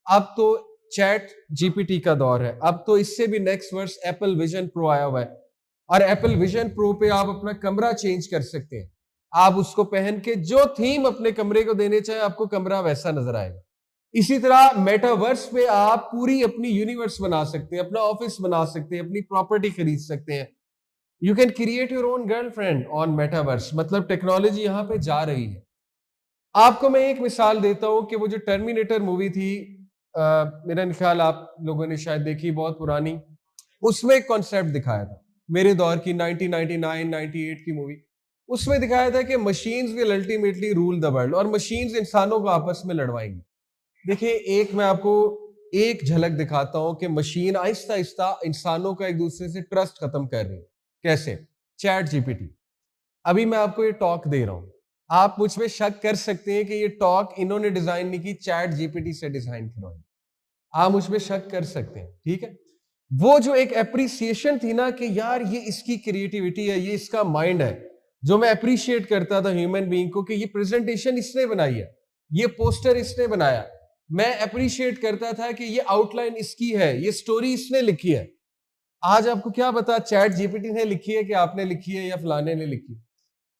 अब तो chat GPT का दौर है, अब तो इससे भी नेक्स्ट वर्ष एप्पल विजन प्रो आया हुआ है, और एप्पल विजन प्रो पे आप अपना कमरा चेंज कर सकते हैं। आप उसको पहन के जो थीम अपने कमरे को देने चाहे, आपको कमरा वैसा नजर आएगा। इसी तरह मेटावर्स पे आप पूरी अपनी यूनिवर्स बना सकते हैं, अपना ऑफिस बना सकते हैं, अपनी प्रॉपर्टी खरीद सकते हैं। You can create your own girlfriend on metaverse. मतलब टेक्नोलॉजी यहां पे जा रही है। आपको मैं एक मिसाल देता हूं कि वो जो टर्मिनेटर मूवी थी, मेरा ख्याल आप लोगों ने शायद देखी, बहुत पुरानी, उसमें एक कॉन्सेप्ट दिखाया था, मेरे दौर की 1999 98 की मूवी। उसमें दिखाया था कि machines will ultimately rule the world, और मशीन्स इंसानों को आपस में लड़वाएंगी। देखिए, एक मैं आपको एक झलक दिखाता हूं कि मशीन आहिस्ता आहिस्ता इंसानों का एक दूसरे से ट्रस्ट खत्म कर रही है। कैसे? Chat GPT. अभी मैं आपको ये टॉक दे रहा हूं, आप मुझ पे शक कर सकते हैं कि ये टॉक इन्होंने डिजाइन नहीं की, चैट जीपीटी से डिजाइन करवाई। आप मुझ पे शक कर सकते हैं, ठीक है। वो जो एक एप्रिसिएशन थी ना कि यार ये इसकी क्रिएटिविटी है, ये इसका माइंड है, जो मैं अप्रिशिएट करता था ह्यूमन बीइंग को कि ये प्रेजेंटेशन इसने बनाई है, ये पोस्टर इसने बनाया। मैं अप्रिशिएट करता था कि ये आउटलाइन इसकी है, ये स्टोरी इसने लिखी है। आज आपको क्या पता चैट जीपीटी ने लिखी है कि आपने लिखी है या फलाने ने लिखी है।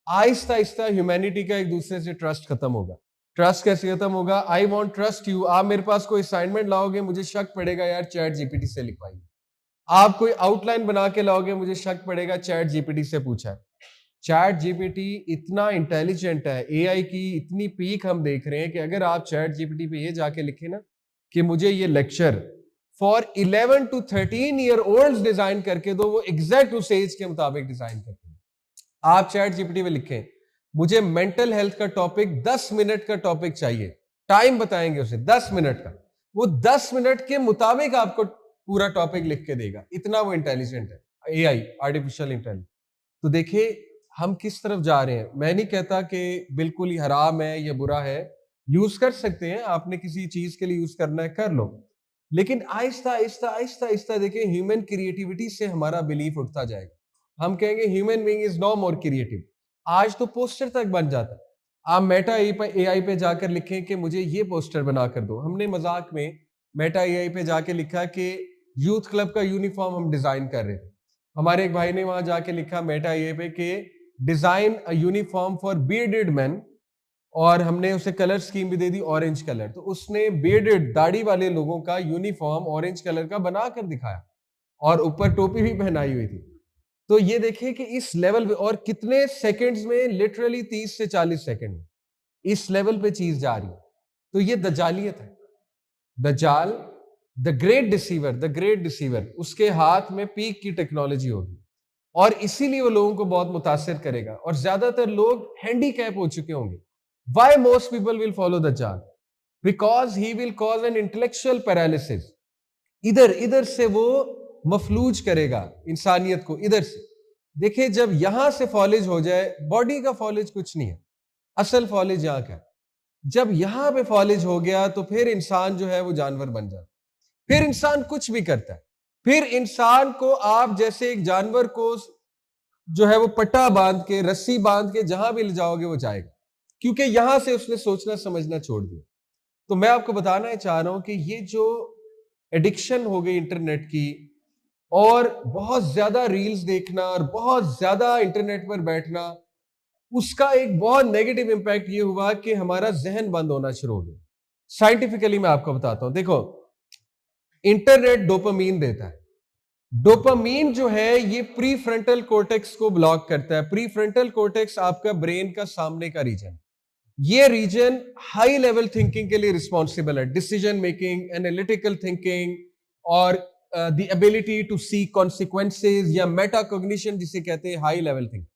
आहिस्ता आहिस्ता ह्यूमैनिटी का एक दूसरे से ट्रस्ट खत्म होगा। ट्रस्ट कैसे खत्म होगा? I want trust you. आप मेरे पास कोई असाइनमेंट लाओगे, मुझे शक पड़ेगा यार चैट जीपीटी से लिखवाई। आप कोई आउटलाइन बना के लाओगे, मुझे शक पड़ेगा चैट जीपीटी से पूछा है। चैट जीपीटी इतना इंटेलिजेंट है, एआई की इतनी पीक हम देख रहे हैं कि अगर आप चैट जीपीटी पे ये जाके लिखे ना कि मुझे ये lecture for 11 to 13 year old design करके दो, वो एग्जैक्ट उस एज के मुताबिक डिजाइन करके दो। आप चैट जीपीटी पे लिखें मुझे मेंटल हेल्थ का टॉपिक 10 मिनट का टॉपिक चाहिए, टाइम बताएंगे उसे 10 मिनट का, वो 10 मिनट के मुताबिक आपको पूरा टॉपिक लिख के देगा। इतना वो इंटेलिजेंट है एआई, आर्टिफिशियल इंटेलिजेंस। तो देखिए हम किस तरफ जा रहे हैं। मैं नहीं कहता कि बिल्कुल ही हराम है या बुरा है, यूज कर सकते हैं, आपने किसी चीज के लिए यूज करना है कर लो, लेकिन आहिस्ता आहिस्ता आहिस्ता आहिस्ता देखिए ह्यूमन क्रिएटिविटी से हमारा बिलीफ उठता जाएगा। हम कहेंगे human being is no more creative. आज तो पोस्टर तक बन जाता है। आप मेटा एआई पे जाकर लिखें कि मुझे ये पोस्टर बना कर दो। हमने मजाक में मेटा एआई पे जाके लिखा कि यूथ क्लब का यूनिफॉर्म हम डिजाइन कर रहे थे। हमारे एक भाई ने वहां जाके लिखा मेटा एआई पे कि design a uniform for bearded man, और हमने उसे कलर स्कीम भी दे दी ऑरेंज कलर। तो उसने बियर्डेड दाढ़ी वाले लोगों का यूनिफॉर्म ऑरेंज कलर का बना कर दिखाया, और ऊपर टोपी भी पहनाई हुई थी। तो ये देखिए कि इस लेवल पे, और कितने सेकंड्स में, लिटरली 30 से 40 सेकंड में इस लेवल पे चीज जा रही है। तो ये दजालियत है। दजाल, the great deceiver, the great deceiver, उसके हाथ में पीक की टेक्नोलॉजी होगी, और इसीलिए वो लोगों को बहुत मुतासिर करेगा, और ज्यादातर लोग हैंडीकैप हो चुके होंगे। Why most people will follow दज्जाल? Because he will cause an intellectual paralysis. इधर इधर से वो मफलूज करेगा इंसानियत को, इधर से। देखिए जब यहां से फॉलेज हो जाए, बॉडी का फॉलेज कुछ नहीं है, असल फॉलेज यहां का है। जब यहां पे फॉलेज हो गया तो फिर इंसान जो है वो जानवर बन जाता है, फिर इंसान कुछ भी करता है। फिर इंसान को आप जैसे एक जानवर को जो है वो पट्टा बांध के, रस्सी बांध के जहां भी ले जाओगे वो जाएगा, क्योंकि यहां से उसने सोचना समझना छोड़ दिया। तो मैं आपको बताना चाह रहा हूं कि ये जो एडिक्शन हो गई इंटरनेट की, और बहुत ज्यादा रील्स देखना और बहुत ज्यादा इंटरनेट पर बैठना, उसका एक बहुत नेगेटिव इंपैक्ट ये हुआ कि हमारा जहन बंद होना शुरू हो गया। साइंटिफिकली मैं आपको बताता हूं, देखो इंटरनेट डोपामीन देता है। डोपामीन जो है ये प्री फ्रंटल कोर्टेक्स को ब्लॉक करता है। प्री फ्रंटल कोर्टेक्स आपका ब्रेन का सामने का रीजन, ये रीजन हाई लेवल थिंकिंग के लिए रिस्पॉन्सिबल है, डिसीजन मेकिंग, एनालिटिकल थिंकिंग, और the ability to see consequences, या मेटाकॉग्निशन जिसे कहते हैं हाई लेवल थिंकिंग।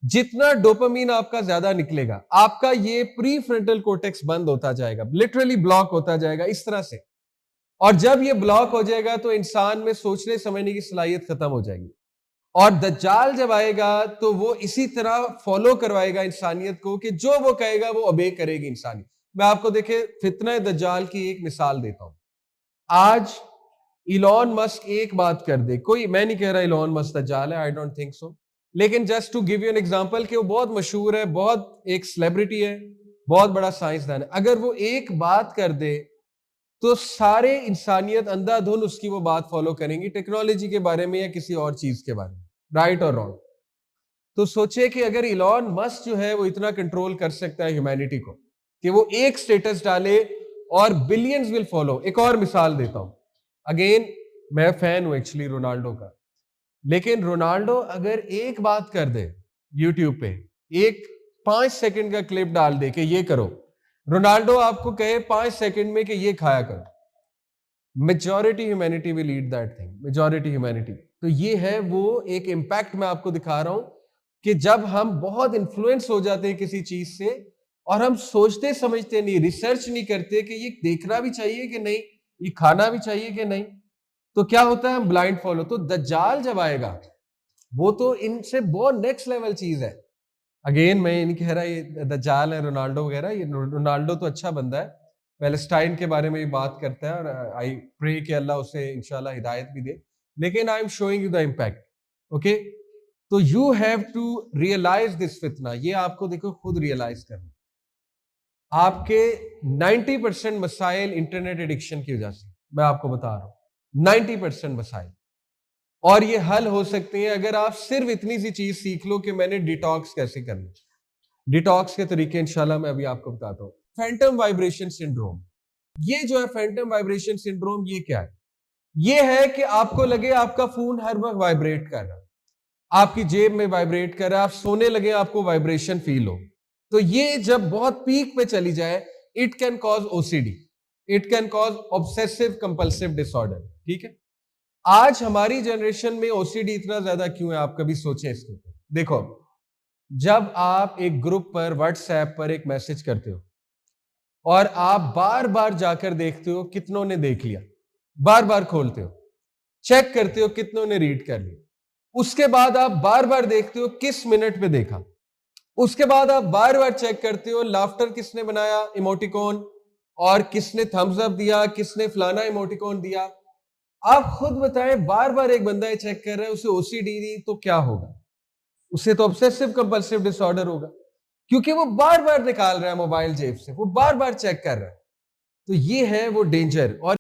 जितना डोपामीन आपका ज्यादा निकलेगा, आपका ये प्री फ्रंटल कोर्टेक्स बंद होता जाएगा, लिटरली ब्लॉक होता जाएगा इस तरह से। और जब ये ब्लॉक हो जाएगा तो इंसान में सोचने समझने की सलाहियत खत्म हो जाएगी, और दज्जाल जब आएगा तो वो इसी तरह फॉलो करवाएगा इंसानियत को कि जो वो कहेगा वो ओबे करेगी इंसानियत। मैं आपको देखे फितना दज्जाल की एक मिसाल देता हूं। आज इलॉन मस्क एक बात कर दे, कोई, मैं नहीं कह रहा इलॉन मस्क दज्जाल है, आई डोंट थिंक सो, लेकिन just to give you an example कि वो बहुत मशहूर है, बहुत एक सेलिब्रिटी है, बहुत बड़ा साइंसदान है, अगर वो एक बात कर दे तो सारे इंसानियत अंधाधुन उसकी वो बात फॉलो करेंगी, टेक्नोलॉजी के बारे में या किसी और चीज के बारे में, राइट और रॉन्ग। तो सोचे कि अगर इलॉन मस्क जो है वो इतना कंट्रोल कर सकता है ह्यूमैनिटी को कि वो एक स्टेटस डाले और बिलियंस विल फॉलो। एक और मिसाल देता हूं, अगेन मैं फैन हूं एक्चुअली रोनाल्डो का, लेकिन रोनाल्डो अगर एक बात कर दे यूट्यूब पे, एक 5 सेकंड का क्लिप डाल दे कि ये करो, रोनाल्डो आपको कहे 5 सेकंड में कि ये खाया करो, majority humanity will eat that thing, majority humanity. तो ये है वो एक इंपैक्ट मैं आपको दिखा रहा हूं कि जब हम बहुत इन्फ्लुएंस हो जाते हैं किसी चीज से और हम सोचते समझते नहीं, रिसर्च नहीं करते कि ये देखना भी चाहिए कि नहीं, ये खाना भी चाहिए कि नहीं, तो क्या होता है, हम ब्लाइंड फॉलो। तो दज्जाल जब आएगा वो तो इनसे बहुत नेक्स्ट लेवल चीज है। अगेन मैं ये नहीं कह रहा ये दज्जाल है रोनाल्डो वगैरह, ये रोनाल्डो तो अच्छा बंदा है, पैलेस्टाइन के बारे में भी बात करता है और आई प्रे कि अल्लाह उसे इंशाल्लाह हिदायत भी दे, लेकिन I am showing you the impact. Okay, तो you have to realize this फितना, ये आपको देखो खुद रियलाइज करना। आपके 90% मसाइल इंटरनेट एडिक्शन की वजह से, मैं आपको बता रहा हूं 90% मसाइल, और ये हल हो सकते हैं अगर आप सिर्फ इतनी सी चीज सीख लो कि मैंने डिटॉक्स कैसे करना। डिटॉक्स के तरीके इंशाल्लाह मैं अभी आपको बताता हूं। फैंटम वाइब्रेशन सिंड्रोम, ये जो है फैंटम वाइब्रेशन सिंड्रोम, ये क्या है? ये है कि आपको लगे आपका फोन हर वक्त वाइब्रेट कर रहा है, आपकी जेब में वाइब्रेट कर रहा है, आप सोने लगे आपको वाइब्रेशन फील हो। तो ये जब बहुत पीक पे चली जाए, it can cause OCD, it can cause obsessive compulsive disorder. ठीक है, आज हमारी जनरेशन में ओसीडी इतना ज्यादा क्यों है, आप कभी सोचें इसके ऊपर। देखो, जब आप एक ग्रुप पर व्हाट्सएप पर एक मैसेज करते हो और आप बार बार जाकर देखते हो कितनों ने देख लिया, बार बार खोलते हो, चेक करते हो कितनों ने रीड कर लिया, उसके बाद आप बार बार देखते हो किस मिनट पे देखा, उसके बाद आप बार बार चेक करते हो लाफ्टर किसने बनाया इमोटिकॉन, और किसने थम्स अप दिया, किसने फलाना इमोटिकॉन दिया। आप खुद बताएं, बार बार एक बंदा ये चेक कर रहा है, उसे ओसीडी दी तो क्या होगा? उसे तो ऑब्सेसिव कंपल्सिव डिसऑर्डर होगा, क्योंकि वो बार बार निकाल रहा है मोबाइल जेब से, वो बार बार चेक कर रहा है। तो ये है वो डेंजर। और